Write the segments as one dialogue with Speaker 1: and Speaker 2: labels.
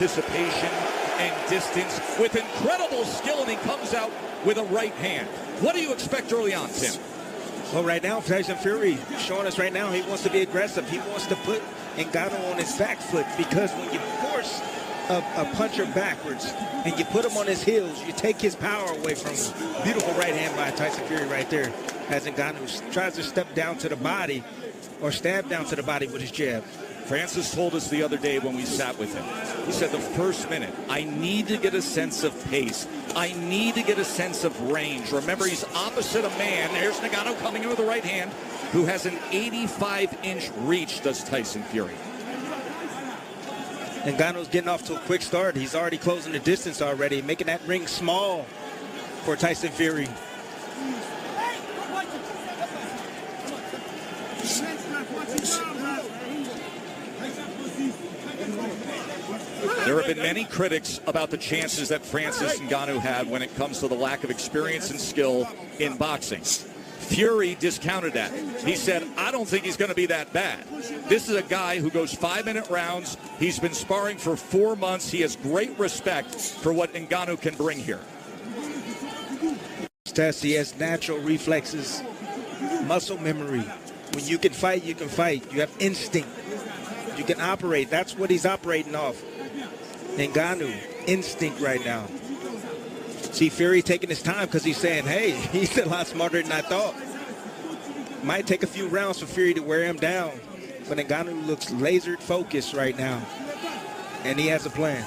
Speaker 1: Anticipation and distance with incredible skill, and he comes out with a right hand. What do you expect early on, Tim?
Speaker 2: Well, right now, Tyson Fury showing us right now he wants to be aggressive. He wants to put Ngannou on his back foot, because when you force a puncher backwards and you put him on his heels, you take his power away from him. Beautiful right hand by Tyson Fury right there, as Ngannou tries to step down to the body or stab down to the body with his jab.
Speaker 1: Francis told us the other day when we sat with him, he said the first minute, I need to get a sense of pace. I need to get a sense of range. Remember, he's opposite a man. There's Ngannou coming in with the right hand, who has an 85-inch reach, does Tyson Fury.
Speaker 2: Ngannou's getting off to a quick start. He's already closing the distance already, making that ring small for Tyson Fury.
Speaker 1: There have been many critics about the chances that Francis Ngannou had when it comes to the lack of experience and skill in boxing. Fury discounted that. He said, I don't think he's going to be that bad. This is a guy who goes 5-minute rounds. He's been sparring for 4 months. He has great respect for what Ngannou can bring here.
Speaker 2: He has natural reflexes, muscle memory. When you can fight, you can fight. You have instinct. You can operate. That's what he's operating off. Ngannou, instinct right now. See Fury taking his time because he's saying, hey, he's a lot smarter than I thought. Might take a few rounds for Fury to wear him down. But Ngannou looks laser focused right now. And he has a plan.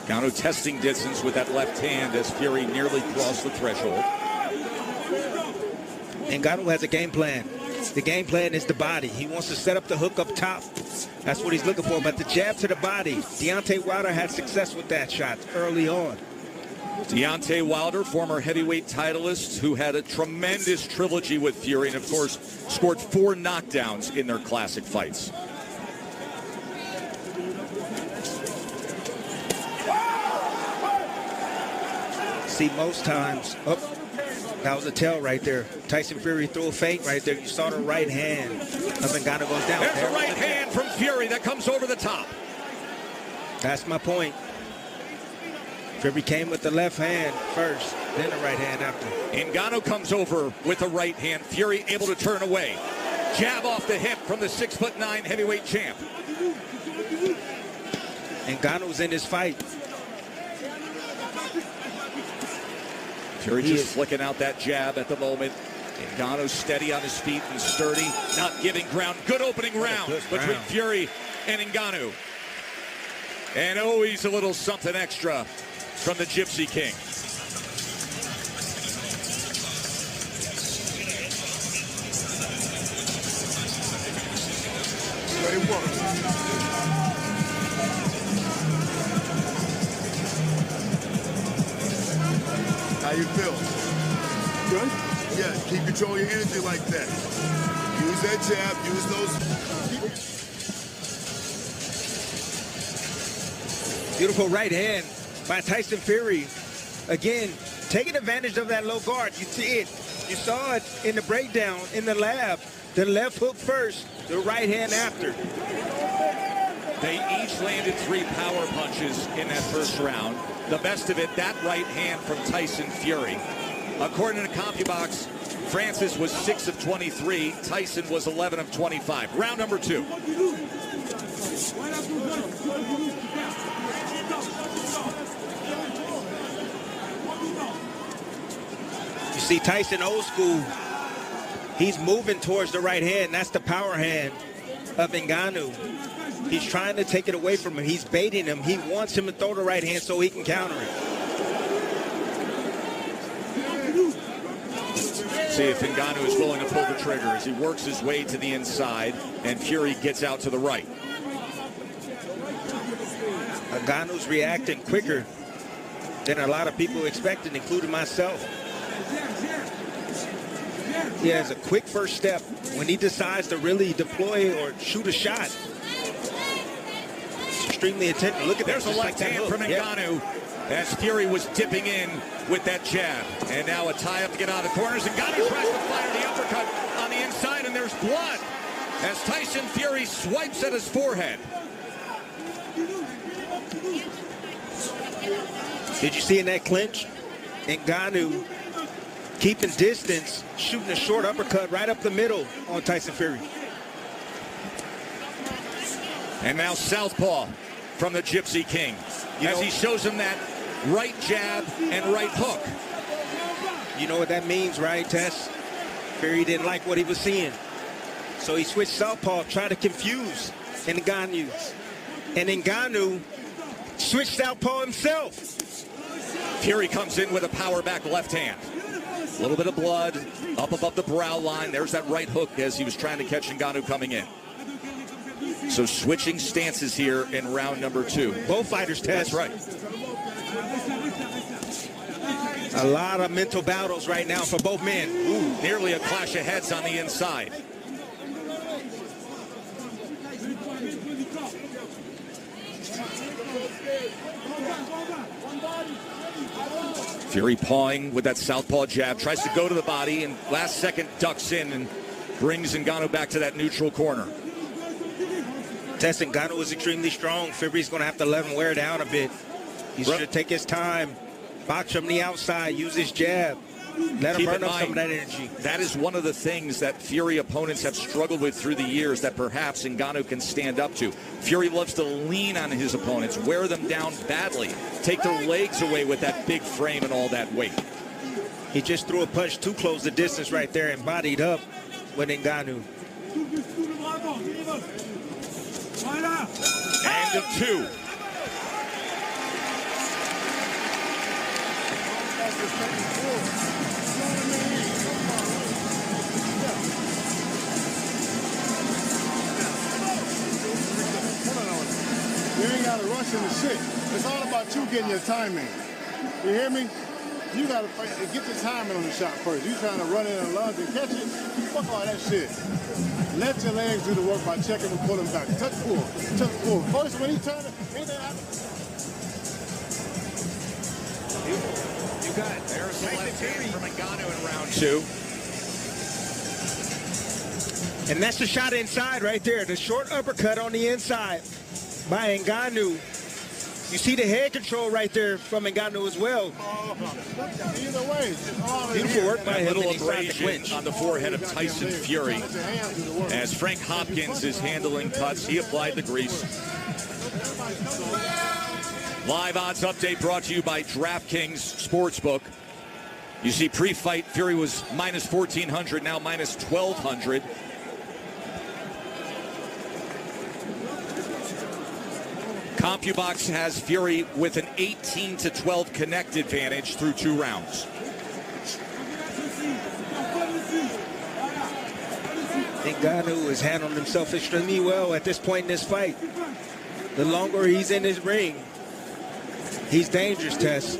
Speaker 1: Ngannou testing distance with that left hand as Fury nearly crossed the threshold.
Speaker 2: Ngannou has a game plan. The game plan is the body. He wants to set up the hook up top. That's what he's looking for. But the jab to the body, Deontay Wilder had success with that shot early on.
Speaker 1: Deontay Wilder, former heavyweight titleist, who had a tremendous trilogy with Fury and, of course, scored 4 knockdowns in their classic fights.
Speaker 2: See, most times, that was a tell right there. Tyson Fury threw a feint right there. You saw the right hand of Ngannou goes down.
Speaker 1: There's a right hand from Fury that comes over the top.
Speaker 2: That's my point. Fury came with the left hand first, then the right hand after.
Speaker 1: Ngannou comes over with the right hand. Fury able to turn away. Jab off the hip from the 6'9" heavyweight champ.
Speaker 2: Ngannou's in this fight.
Speaker 1: Fury just flicking out that jab at the moment. Ngannou steady on his feet and sturdy, not giving ground. Good opening round between Fury and Ngannou. And always a little something extra from the Gypsy King.
Speaker 3: Ready, work. How you feel? Good? Yeah, keep controlling your energy like that. Use that jab, use those.
Speaker 2: Beautiful right hand by Tyson Fury. Again, taking advantage of that low guard. You see it. You saw it in the breakdown in the lab. The left hook first, the right hand after.
Speaker 1: They each landed 3 power punches in that first round. The best of it, that right hand from Tyson Fury. According to CompuBox, Francis was 6 of 23. Tyson was 11 of 25. Round number 2.
Speaker 2: You see Tyson old school. He's moving towards the right hand. That's the power hand of Ngannou. He's trying to take it away from him. He's baiting him. He wants him to throw the right hand so he can counter it.
Speaker 1: See if Ngannou is willing to pull the trigger as he works his way to the inside and Fury gets out to the right.
Speaker 2: Ngannou's reacting quicker than a lot of people expected, including myself. He has a quick first step when he decides to really deploy or shoot a shot. Extremely attentive. Look at that.
Speaker 1: There's a left hand from Ngannou as Fury was dipping in with that jab. And now a tie-up to get out of the corners. Ngannou tries to fire the uppercut on the blood as Tyson Fury swipes at his forehead.
Speaker 2: Did you see in that clinch? Ngannou keeping distance, shooting a short uppercut right up the middle on Tyson Fury.
Speaker 1: And now southpaw from the Gypsy King as he shows him that right jab and right hook.
Speaker 2: You know what that means, right, Tess? Fury didn't like what he was seeing. So he switched southpaw, trying to confuse Ngannou. And Ngannou switched southpaw himself.
Speaker 1: Fury comes in with a power back left hand. A little bit of blood up above the brow line. There's that right hook as he was trying to catch Ngannou coming in. So switching stances here in round number 2.
Speaker 2: Both fighters, Tess.
Speaker 1: That's right.
Speaker 2: A lot of mental battles right now for both men.
Speaker 1: Ooh, nearly a clash of heads on the inside. Fury pawing with that southpaw jab, tries to go to the body, and last second ducks in and brings Ngannou back to that neutral corner.
Speaker 2: Tess, Ngannou is extremely strong. Fury's going to have to let him wear down a bit. He should take his time, box from the outside, use his jab. Let him burn up some of that energy.
Speaker 1: That is one of the things that Fury opponents have struggled with through the years that perhaps Ngannou can stand up to. Fury loves to lean on his opponents, wear them down badly, take their legs away with that big frame and all that weight.
Speaker 2: He just threw a punch too close the distance right there and bodied up with Ngannou.
Speaker 1: End of 2.
Speaker 3: You ain't got to rush into shit. It's all about you getting your timing. You hear me? You got to get the timing on the shot first. You trying to run in and lunge and catch it? Fuck all that shit. Let your legs do the work by checking and pulling back. Touch pull. Touch pull. First, when he turned it, anything happened?
Speaker 2: You got it.
Speaker 1: There's the left hand from Ngannou in round 2.
Speaker 2: And that's the shot inside right there. The short uppercut on the inside by Ngannou. You see the head control right there from Ngannou as well.
Speaker 3: Either way,
Speaker 2: beautiful work by him.
Speaker 1: A little abrasion on the forehead of Tyson Fury. As Frank Hopkins is handling cuts, he applied the grease. Live odds update brought to you by DraftKings Sportsbook. You see pre-fight, Fury was minus 1,400, now minus 1,200. CompuBox has Fury with an 18-12 connect advantage through 2 rounds.
Speaker 2: Ngannou is handling himself extremely well at this point in this fight. The longer he's in his ring, he's dangerous, Tess.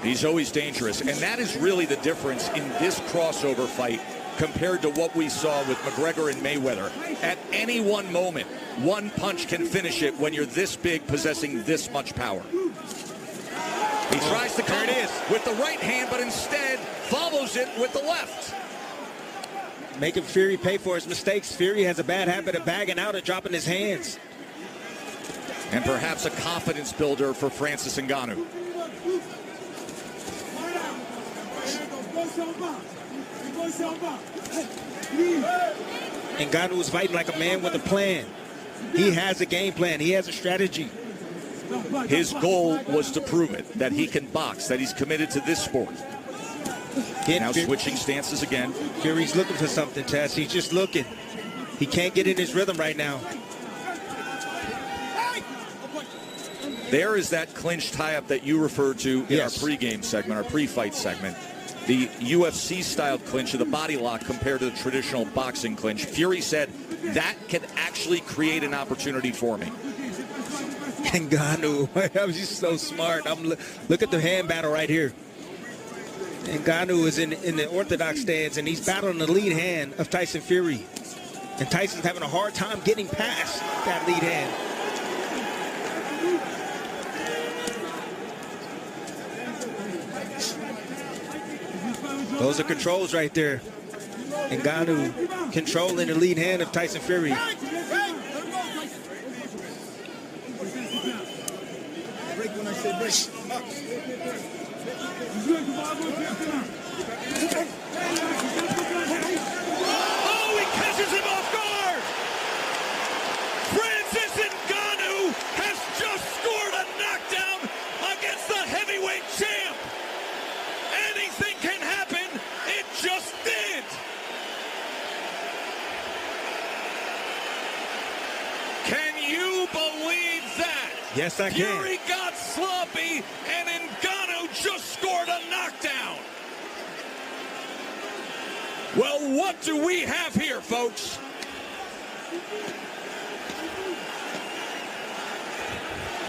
Speaker 1: He's always dangerous, and that is really the difference in this crossover fight compared to what we saw with McGregor and Mayweather. At any one moment, one punch can finish it when you're this big, possessing this much power. He tries to come with the right hand, but instead follows it with the left.
Speaker 2: Making Fury pay for his mistakes. Fury has a bad habit of bagging out and dropping his hands.
Speaker 1: And perhaps a confidence builder for Francis Ngannou.
Speaker 2: Ngannou is fighting like a man with a plan. He has a game plan. He has a strategy.
Speaker 1: His goal was to prove it, that he can box, that he's committed to this sport. Now switching stances again.
Speaker 2: Fury's looking for something, Tess. He's just looking. He can't get in his rhythm right now.
Speaker 1: There is that clinch tie-up that you referred to in our pregame segment, our pre-fight segment. The UFC-styled clinch of the body lock compared to the traditional boxing clinch. Fury said that can actually create an opportunity for me.
Speaker 2: Ngannou, he's so smart. Look at the hand battle right here. Ngannou is in the orthodox stance, and he's battling the lead hand of Tyson Fury. And Tyson's having a hard time getting past that lead hand. Those are controls right there. Ngannou controlling the lead hand of Tyson Fury.
Speaker 3: Break when I say break.
Speaker 1: Oh, he catches him off guard! Francis Ngannou has just scored a knockdown against the heavyweight champ. Anything can happen. It just did. Can you believe that?
Speaker 2: Yes, I can.
Speaker 1: Fury got sloppy, and Ngannou just scored a knockdown. Well, what do we have here, folks?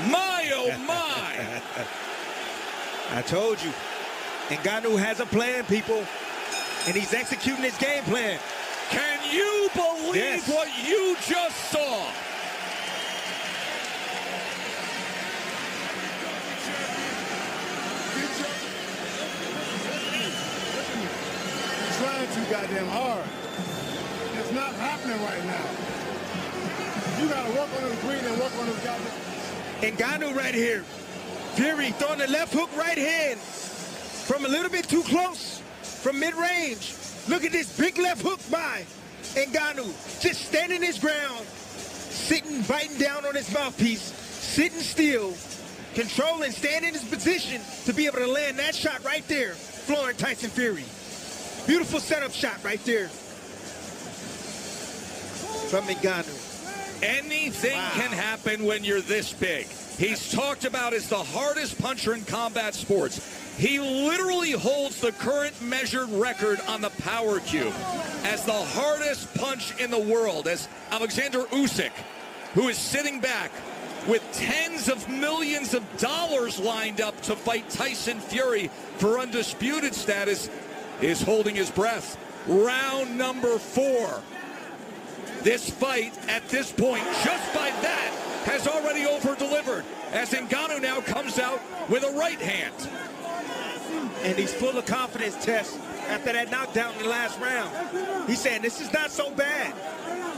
Speaker 1: My, oh my.
Speaker 2: I told you. Ngannou has a plan, people, and he's executing his game plan.
Speaker 1: Can you believe what you just saw?
Speaker 3: Trying too goddamn hard. It's not happening right now. You gotta work on his breathing and work on his goddamn.
Speaker 2: Ngannou right here. Fury throwing the left hook right hand from a little bit too close from mid-range. Look at this big left hook by Ngannou. Just standing his ground, sitting, biting down on his mouthpiece, sitting still, controlling, staying in his position to be able to land that shot right there, flooring Tyson Fury. Beautiful setup shot right there from Ngannou.
Speaker 1: Anything can happen when you're this big. He's talked about as the hardest puncher in combat sports. He literally holds the current measured record on the power cube as the hardest punch in the world, as Alexander Usyk, who is sitting back with tens of millions of dollars lined up to fight Tyson Fury for undisputed status, is holding his breath. Round number 4. This fight, at this point, just by that, has already over-delivered, as Ngannou now comes out with a right hand.
Speaker 2: And he's full of confidence, Tess, after that knockdown in the last round. He's saying, this is not so bad.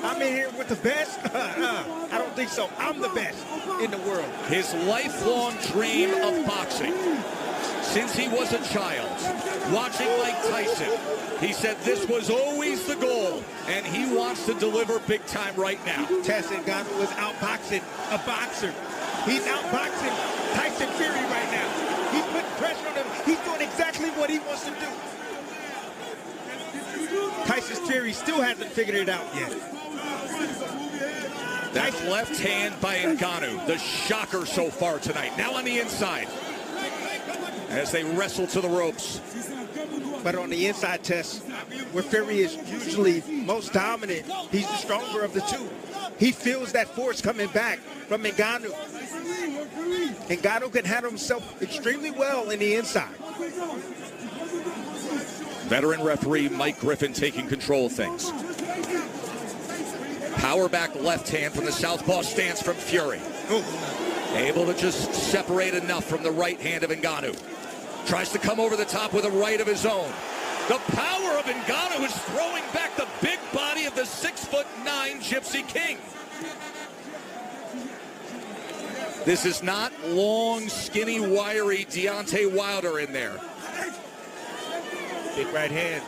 Speaker 2: I'm in here with the best? I don't think so. I'm the best in the world.
Speaker 1: His lifelong dream of boxing, since he was a child, watching Mike Tyson, he said this was always the goal, and he wants to deliver big time right now.
Speaker 2: Tyson Ngannou was outboxing a boxer. He's outboxing Tyson Fury right now. He's putting pressure on him. He's doing exactly what he wants to do. Tyson Fury still hasn't figured it out yet.
Speaker 1: That left hand by Ngannou, the shocker so far tonight. Now on the inside, as they wrestle to the ropes.
Speaker 2: But on the inside, Test, where Fury is usually most dominant, he's the stronger of the two. He feels that force coming back from Ngannou. Ngannou can handle himself extremely well in the inside.
Speaker 1: Veteran referee Mike Griffin taking control of things. Power back left hand from the southpaw stance from Fury. Able to just separate enough from the right hand of Ngannou. Tries to come over the top with a right of his own. The power of Ngannou is throwing back the big body of the 6'9" Gypsy King. This is not long, skinny, wiry Deontay Wilder in there.
Speaker 2: Big right hand.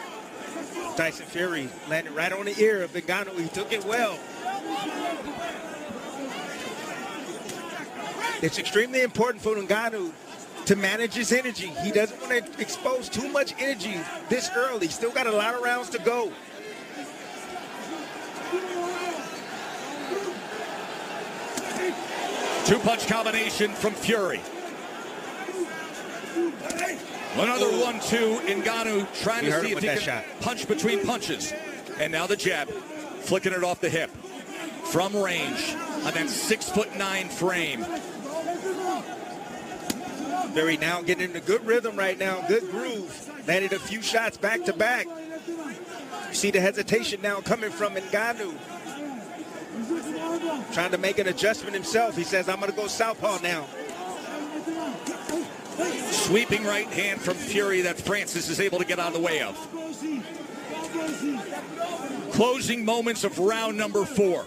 Speaker 2: Tyson Fury landed right on the ear of Ngannou. He took it well. It's extremely important for Ngannou to manage his energy. He doesn't want to expose too much energy this early. Still got a lot of rounds to go.
Speaker 1: Two-punch combination from Fury. Another 1-2. Ngannou trying to see if he can punch between punches. And now the jab, flicking it off the hip. From range on that 6'9" frame.
Speaker 2: Fury now getting in a good rhythm right now, good groove. Landed a few shots back to back. You see the hesitation now coming from Ngannou. Trying to make an adjustment himself. He says, I'm going to go southpaw now.
Speaker 1: Sweeping right hand from Fury that Francis is able to get out of the way of. Closing moments of round number 4.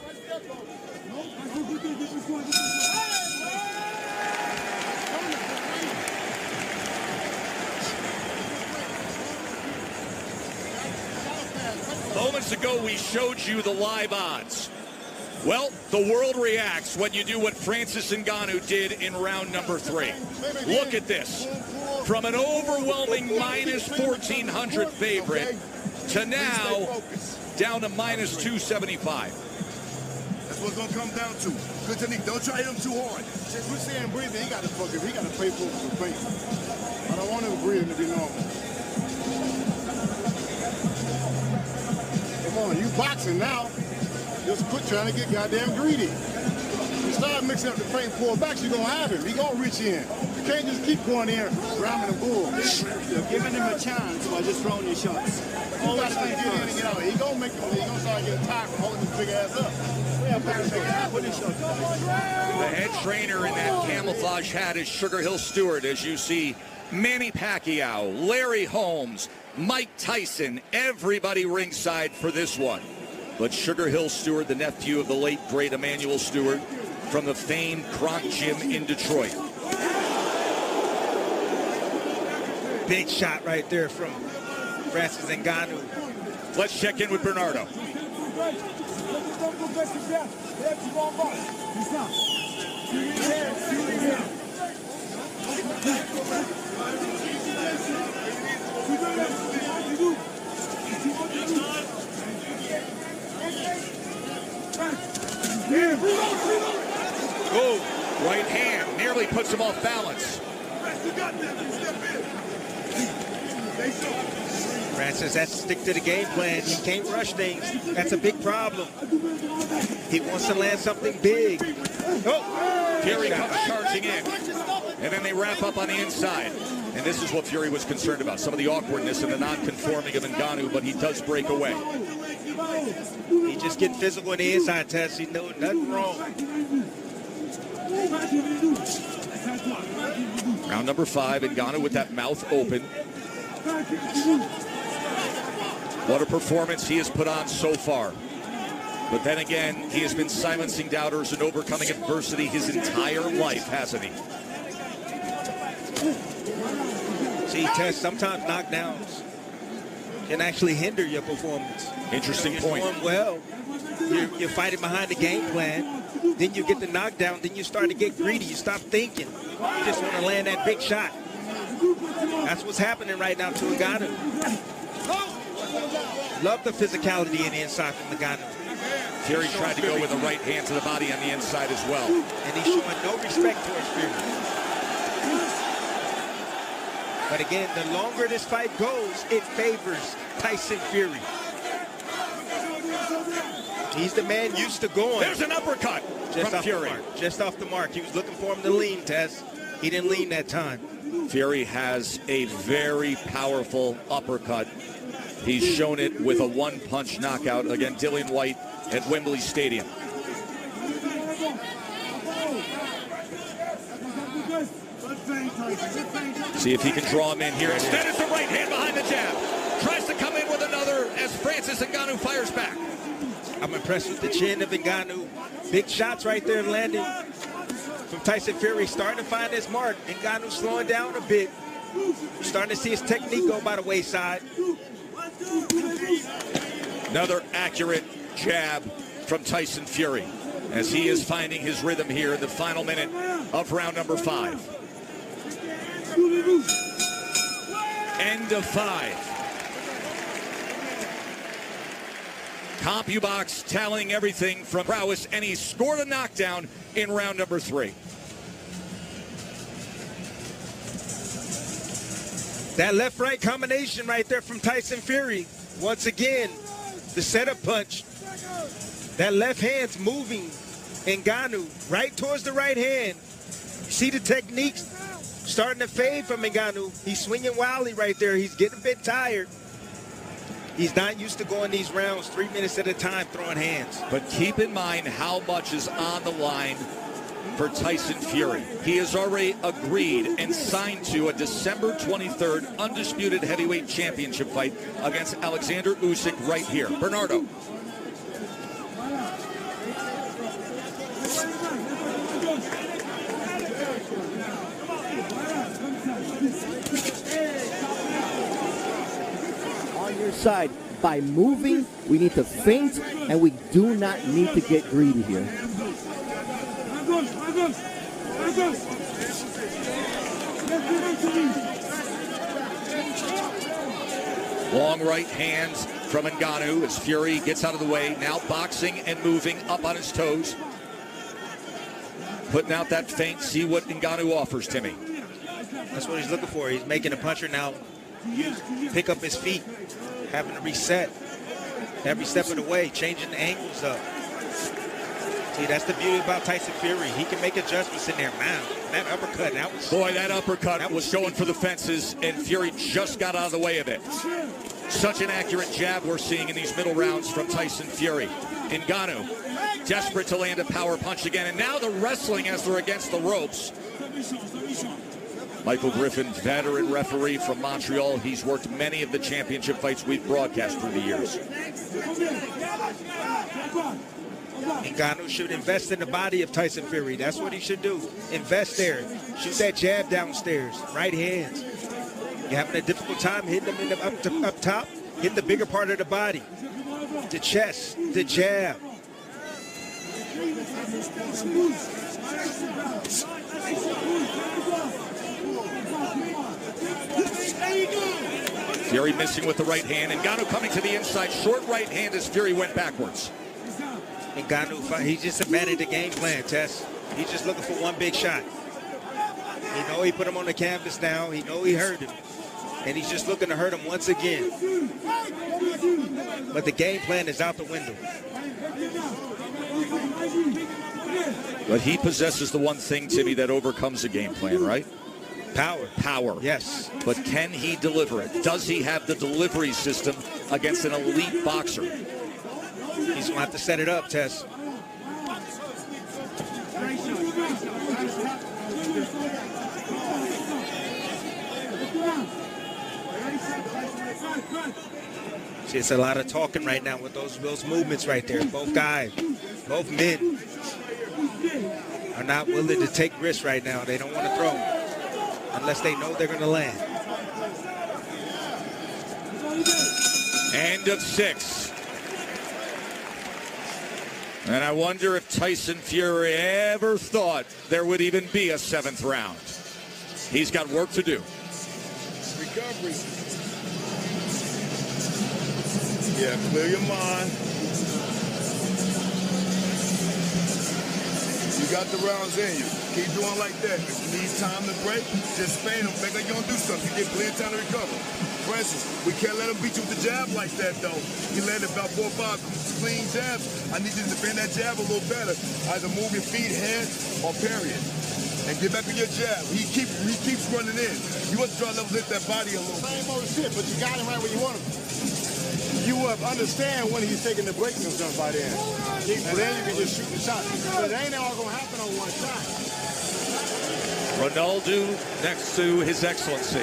Speaker 1: Moments ago, we showed you the live odds. Well, the world reacts when you do what Francis Ngannou did in round number 3. Look at this. From an overwhelming minus 1,400 favorite to now down to minus 275.
Speaker 4: That's what it's going to come down to. Good technique. Don't try to hit him too hard.
Speaker 3: Since we're saying breathing, he got to pay for pain. I don't want him breathing to be normal. Come on, you boxing now. Just quit trying to get goddamn greedy. You start mixing up the paint pullbacks, you're going to have him. He's going to reach in. You can't just keep going in, ramming the bull.
Speaker 5: You're giving him a chance by just throwing your shots.
Speaker 3: All that thing get in and get out. He's going to start getting tired from holding his big ass up.
Speaker 1: The head trainer in that camouflage hat is Sugar Hill Stewart, as you see Manny Pacquiao, Larry Holmes, Mike Tyson, everybody ringside for this one. But Sugar Hill Stewart, the nephew of the late, great Emmanuel Stewart, from the famed Kronk Gym in Detroit.
Speaker 2: Big shot right there from Francis Ngannou.
Speaker 1: Let's check in with Bernardo. Oh, right hand nearly puts him off balance.
Speaker 2: Francis has to stick to the game plan. He can't rush things. That's a big problem. He wants to land something big. Oh,
Speaker 1: Fury comes charging in. And then they wrap up on the inside. And this is what Fury was concerned about. Some of the awkwardness and the non-conforming of Ngannou, but he does break away.
Speaker 2: He just getting physical in the inside, Tess. He knows nothing wrong.
Speaker 1: Round number 5, Ngannou with that mouth open. What a performance he has put on so far. But then again, he has been silencing doubters and overcoming adversity his entire life, hasn't he?
Speaker 2: See, Tess, sometimes knockdowns can actually hinder your performance.
Speaker 1: Interesting point.
Speaker 2: You're doing well. You're fighting behind the game plan. Then you get the knockdown. Then you start to get greedy. You stop thinking. You just want to land that big shot. That's what's happening right now to Ngannou. Love the physicality in the inside from Ngannou.
Speaker 1: Fury tried to go with a right hand to the body on the inside as well.
Speaker 2: And he's showing no respect towards Fury. But again, the longer this fight goes, it favors Tyson Fury. He's the man used to going.
Speaker 1: There's an uppercut from Fury.
Speaker 2: Just off the mark. He was looking for him to lean, Tess. He didn't lean that time.
Speaker 1: Fury has a very powerful uppercut. He's shown it with a one-punch knockout against Dillian White at Wembley Stadium. See if he can draw him in here. Instead, it's the right hand behind the jab. Tries to come in with another as Francis Ngannou fires back.
Speaker 2: I'm impressed with the chin of Ngannou. Big shots right there landing from Tyson Fury. Starting to find his mark. Ngannou slowing down a bit. Starting to see his technique go by the wayside.
Speaker 1: Another accurate jab from Tyson Fury as he is finding his rhythm here in the final minute of round number 5. End of 5. CompuBox tallying everything from prowess, and he scored a knockdown in round number 3.
Speaker 2: That left-right combination right there from Tyson Fury. Once again, the setup punch. That left hand's moving Ngannou right towards the right hand. You see the techniques starting to fade from Ngannou. He's swinging wildly right there. He's getting a bit tired. He's not used to going these rounds 3 minutes at a time throwing hands.
Speaker 1: But keep in mind how much is on the line for Tyson Fury. He has already agreed and signed to a December 23rd undisputed heavyweight championship fight against Alexander Usyk right here. Bernardo.
Speaker 6: On your side, by moving, we need to feint, and we do not need to get greedy here.
Speaker 1: Long right hands from Ngannou as Fury gets out of the way. Now boxing and moving up on his toes. Putting out that feint. See what Ngannou offers, Timmy.
Speaker 2: That's what he's looking for. He's making a puncher now pick up his feet, having to reset every step of the way, changing the angles up. See, that's the beauty about Tyson Fury. He can make adjustments in there. Man, that uppercut,
Speaker 1: that uppercut was going for the fences, and Fury just got out of the way of it. Such an accurate jab we're seeing in these middle rounds from Tyson Fury. Ngannou, desperate to land a power punch again, and now the wrestling as they're against the ropes. Michael Griffin, veteran referee from Montreal. He's worked many of the championship fights we've broadcast through the years.
Speaker 2: Ngannou should invest in the body of Tyson Fury. That's what he should do. Invest there. Shoot that jab downstairs. Right hands. You're having a difficult time hitting them in the up top. Hit the bigger part of the body. The chest. The jab.
Speaker 1: Fury missing with the right hand. Ngannou coming to the inside. Short right hand as Fury went backwards.
Speaker 2: Ngannou, he just abandoned the game plan, Tess. He's just looking for one big shot. He know he put him on the canvas now. He know he hurt him. And he's just looking to hurt him once again. But the game plan is out the window.
Speaker 1: But he possesses the one thing, Timmy, that overcomes a game plan, right? Power.
Speaker 2: Yes.
Speaker 1: But can he deliver it? Does he have the delivery system against an elite boxer?
Speaker 2: He's going to have to set it up, Tess. See, it's a lot of talking right now with those movements right there. Both guys, both men are not willing to take risks right now. They don't want to throw unless they know they're going to land.
Speaker 1: End of 6. And I wonder if Tyson Fury ever thought there would even be a 7th round. He's got work to do.
Speaker 4: Recovery. Yeah, clear your mind. You got the rounds in you. Keep doing like that. If you need time to break, just fan them. Make like you're going to do something. You get plenty of time to recover. For instance, we can't let him beat you with the jab like that, though. He landed about 4 or 5 clean jabs. I need you to defend that jab a little better. Either move your feet, head, or parry it. And get back to your jab. He keeps running in. You want to try to level hit that body a little.
Speaker 3: Same old shit, but you got him right where you want him. You understand when he's taking the break and stuff by then. And then you can just shoot the shot. But it ain't all going to happen on one shot.
Speaker 1: Ronaldo next to His Excellency.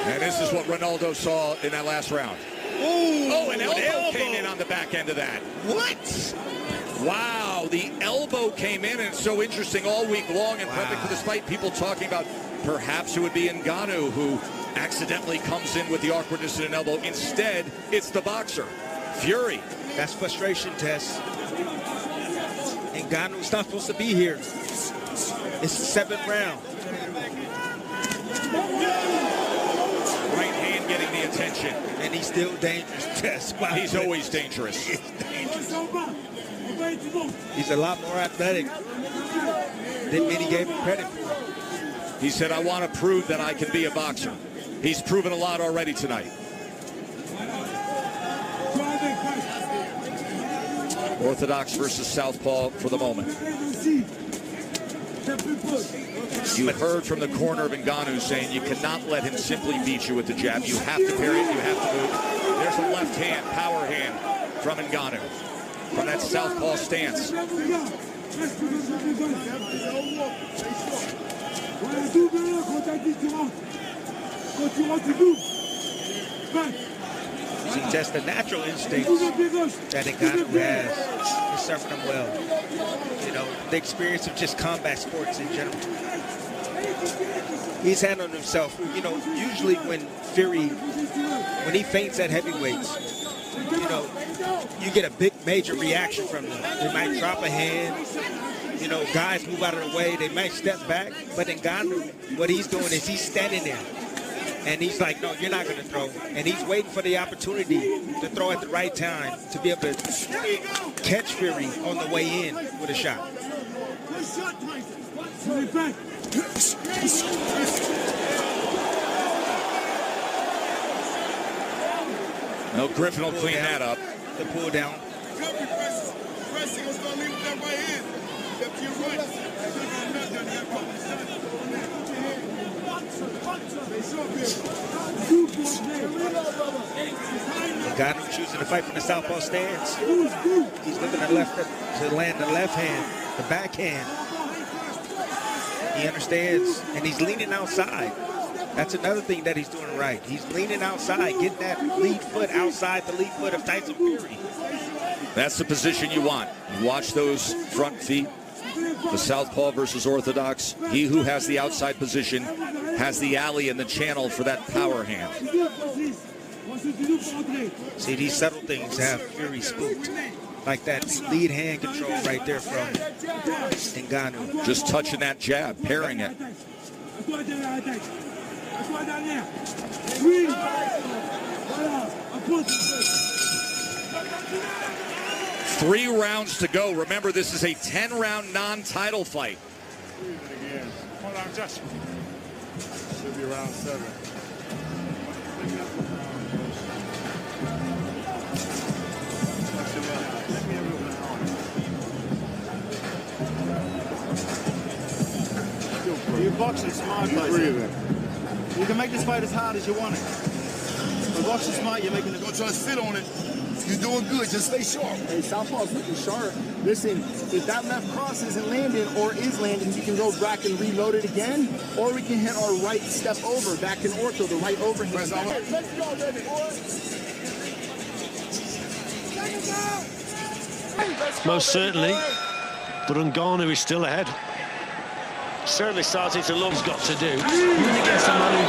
Speaker 1: And this is what Ronaldo saw in that last round.
Speaker 2: Ooh,
Speaker 1: an elbow came in on the back end of that.
Speaker 2: What?
Speaker 1: Wow, the elbow came in, and it's so interesting all week long and prepping for this fight. People talking about perhaps it would be Ngannou who accidentally comes in with the awkwardness in an elbow. Instead, it's the boxer, Fury.
Speaker 2: That's frustration, Tess. Ngannou's not supposed to be here. It's the 7th round.
Speaker 1: Right hand getting the attention.
Speaker 2: And he's still dangerous, Tess. Wow.
Speaker 1: He's always dangerous.
Speaker 2: He's dangerous. He's a lot more athletic than many gave him credit for.
Speaker 1: He said, I want to prove that I can be a boxer. He's proven a lot already tonight. Orthodox versus Southpaw for the moment. You heard from the corner of Ngannou saying you cannot let him simply beat you with the jab. You have to parry it. You have to move. There's a left hand, power hand from Ngannou from that southpaw stance.
Speaker 2: See, that's the natural instincts that Ngannou has. He's serving them well. You know, the experience of just combat sports in general. He's handling himself. You know, usually when Fury, when he feints at heavyweights, you know, you get a big major reaction from them. They might drop a hand. You know, guys move out of the way. They might step back. But Ngannou, what he's doing is he's standing there. And he's like, no, you're not going to throw. And he's waiting for the opportunity to throw at the right time to be able to catch Fury on the way in with a shot.
Speaker 1: No, Griffin will clean that up.
Speaker 2: The pull down. Ngannou choosing to fight from the southpaw stance. He's looking to land the left hand, the backhand. He understands, and he's leaning outside. That's another thing that he's doing right. He's leaning outside, getting that lead foot outside the lead foot of Tyson Fury.
Speaker 1: That's the position you want. You watch those front feet, the southpaw versus orthodox. He who has the outside position has the alley and the channel for that power hand.
Speaker 2: See, these subtle things have Fury spooked. Like that lead hand control right there from Ngannou.
Speaker 1: Just touching that jab, pairing it. 3 rounds to go. Remember, this is a 10-round non-title fight.
Speaker 3: Hold on, just. Should be round 7.
Speaker 5: You boxing smart, Tyson. You can make this fight as hard as you want it. But boxing smart, you're making it.
Speaker 4: Don't try to sit on it. You're doing good. Just stay sharp.
Speaker 6: Hey, southpaw's looking sharp. Listen, if that left cross isn't landing or is landing, we can go back and reload it again, or we can hit our right step over, back in ortho, the right overhand.
Speaker 4: Let's
Speaker 6: go, baby boy.
Speaker 7: Most certainly, but Ngannou is still ahead. Certainly starting to look. He's got to do. Even against a man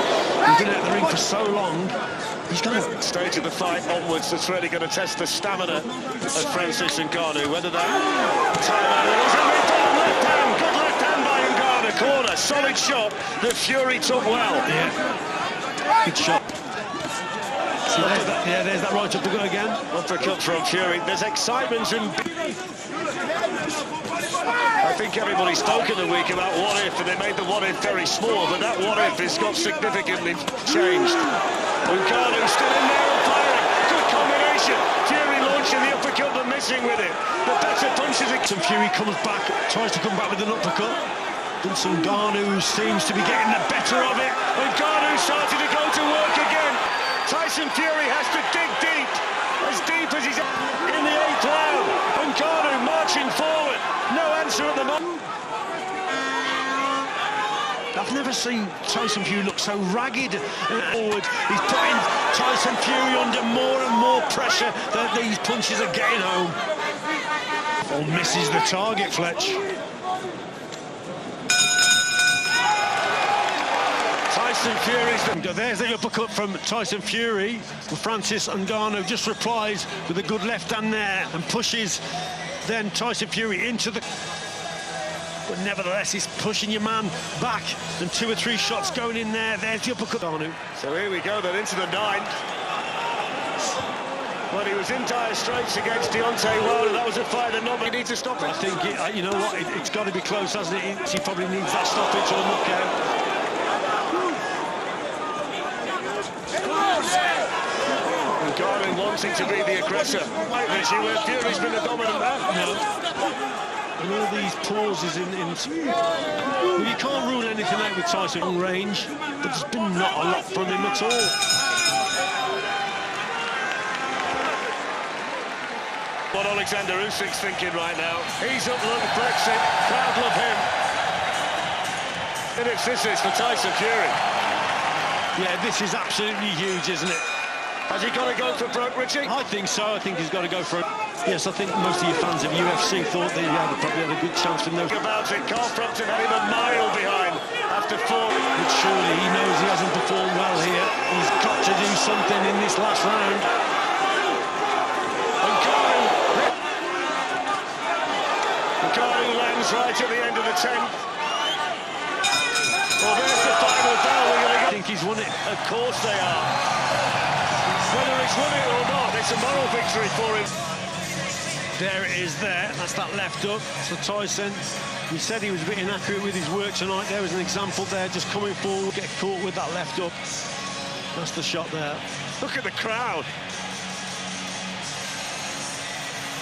Speaker 7: who's been out the ring for so long, he's going to stage of the fight onwards. That's really going to test the stamina of Francis Ngannou. Whether that time left hand, good left hand by Ngannou. Corner, solid shot that Fury took well. Yeah, good shot. So there's that right uppercut again. Uppercut from Fury. There's excitement and I think everybody's spoken a week about what if, and they made the what if very small, but that what if has got significantly changed. Ngannou still in there and firing. Good combination. Fury launching the uppercut but missing with it. The better punches. And Fury comes back, tries to come back with an uppercut. And Ngannou seems to be getting the better of it. Ngannou starting to go to work again. Tyson Fury has to dig deep as he's in the 8th round. Ngannou marching forward. No answer at the moment. I've never seen Tyson Fury look so ragged forward. He's putting Tyson Fury under more and more pressure that these punches are getting home. Oh, misses the target, Fletch. Tyson Fury's... There's the uppercut from Tyson Fury. Francis Ngannou just replies with a good left hand there and pushes then Tyson Fury into the... But nevertheless, he's pushing your man back, and 2 or 3 shots going in there. There's the uppercut. So here we go, then into the 9th. Well, he was in dire straits against Deontay Wilder. That was a fight that nobody needs to stop it. I think, you know what, it's got to be close, hasn't it? He probably needs that stoppage or knockout. Ngannou wanting to be the aggressor. Where Fury's been the dominant man. No. And all these pauses well, you can't rule anything out with Tyson on range, but there's been not a lot from him at all. What Alexander Usyk's thinking right now. He's up, look, Brexit. Crowd love him. And this is for Tyson Fury.
Speaker 8: Yeah, this is absolutely huge, isn't it?
Speaker 7: Has he got to go for broke, Richie?
Speaker 8: I think so. I think he's got to go for it. Yes, I think most of your fans of UFC thought they probably had a good chance from those.
Speaker 7: About it, Carl Frampton had him a mile behind after 4.
Speaker 8: But surely he knows he hasn't performed well here. He's got to do something in this last round.
Speaker 7: Ngannou lands right at the end of the 10th. Well, there's the final bell.
Speaker 8: I think he's won it.
Speaker 7: Of course they are. Whether he's won it or not, it's a moral victory for him.
Speaker 8: There it is there. That's that left up. So Tyson, he said he was a bit inaccurate with his work tonight. There was an example there, just coming forward, get caught with that left up. That's the shot there.
Speaker 7: Look at the crowd.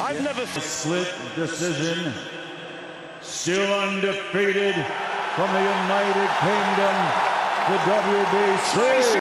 Speaker 7: I've never...
Speaker 9: Split decision. Still undefeated from the United Kingdom, the WBC.